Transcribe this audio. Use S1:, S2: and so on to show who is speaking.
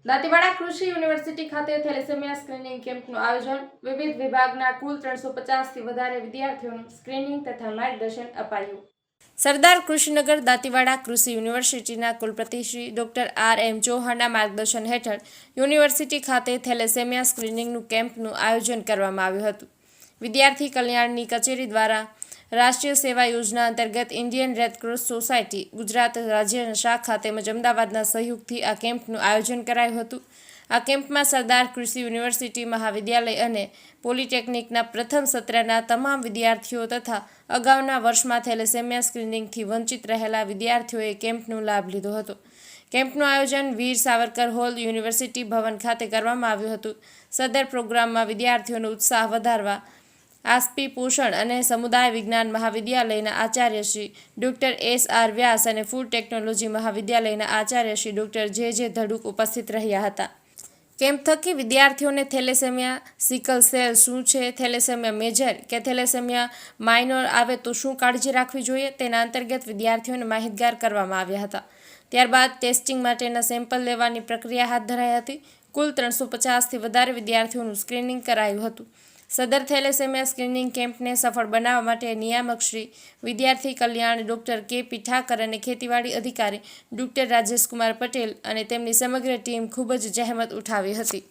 S1: દાંતીવાડા કૃષિ યુનિવર્સિટી ખાતે thalassemia screening કેમ્પનું આયોજન વિવિધ વિભાગના કુલ 350થી વધારે વિદ્યાર્થીઓનું સ્ક્રીનિંગ તથા માર્ગદર્શન અપાયું। સરદાર કૃષિનગર દાંતીવાડા કૃષિ યુનિવર્સિટીના કુલપતિ શ્રી ડોક્ટર R.M. ચૌહાણના માર્ગદર્શન હેઠળ યુનિવર્સિટી ખાતે થેલેસેમિયા સ્ક્રીનિંગનું કેમ્પનું આયોજન કરવામાં આવ્યું હતું। વિદ્યાર્થી કલ્યાણની કચેરી દ્વારા રાષ્ટ્રીય સેવા યોજના અંતર્ગત Indian red cross society Gujarat રાજ્યના શાખા તેમજ અમદાવાદના સહયોગથી આ કેમ્પનું આયોજન કરાયું હતું। આ કેમ્પમાં સરદાર કૃષિ યુનિવર્સિટી મહાવિદ્યાલય અને પોલિટેકનિકના પ્રથમ સત્રના તમામ વિદ્યાર્થીઓ તથા અગાઉના વર્ષમાં થેલેસેમિયા સ્ક્રીનિંગથી વંચિત રહેલા વિદ્યાર્થીઓએ કેમ્પનો લાભ લીધો હતો। કેમ્પનું આયોજન વીર સાવરકર હોલ યુનિવર્સિટી ભવન ખાતે કરવામાં આવ્યું હતું। સદર પ્રોગ્રામમાં વિદ્યાર્થીઓનો ઉત્સાહ વધારવા આસ્પી પોષણ અને સમુદાય વિજ્ઞાન મહાવિદ્યાલયના આચાર્ય શ્રી ડોક્ટર S.R. વ્યાસ અને food technology મહાવિદ્યાલયના Acharya Shri doctor J.J. Dhaduk ઉપસ્થિત રહ્યા હતા। કેમ્પ થકી વિદ્યાર્થીઓને થેલેસેમિયા, સિકલ સેલ શું છે, થેલેસેમિયા મેજર કે થેલેસેમિયા માઇનોર આવે તો શું કાળજી રાખવી જોઈએ તેના અંતર્ગત વિદ્યાર્થીઓને માહિતગાર કરવામાં આવ્યા હતા। ત્યારબાદ ટેસ્ટિંગ માટેના સેમ્પલ લેવાની પ્રક્રિયા હાથ ધરાઈ હતી। કુલ 350થી વધારે વિદ્યાર્થીઓનું સ્ક્રીનિંગ કરાયું હતું। સદર થેલેસેમિયા સ્ક્રીનિંગ કેમ્પને સફળ બનાવવા માટે નિયામક શ્રી વિદ્યાર્થી કલ્યાણ ડોક્ટર K.P. ઠાકર અને ખેતીવાડી અધિકારી ડોક્ટર રાજેશકુમાર પટેલ અને તેમની સમગ્ર ટીમ ખૂબ જ જહેમત ઉઠાવી હતી।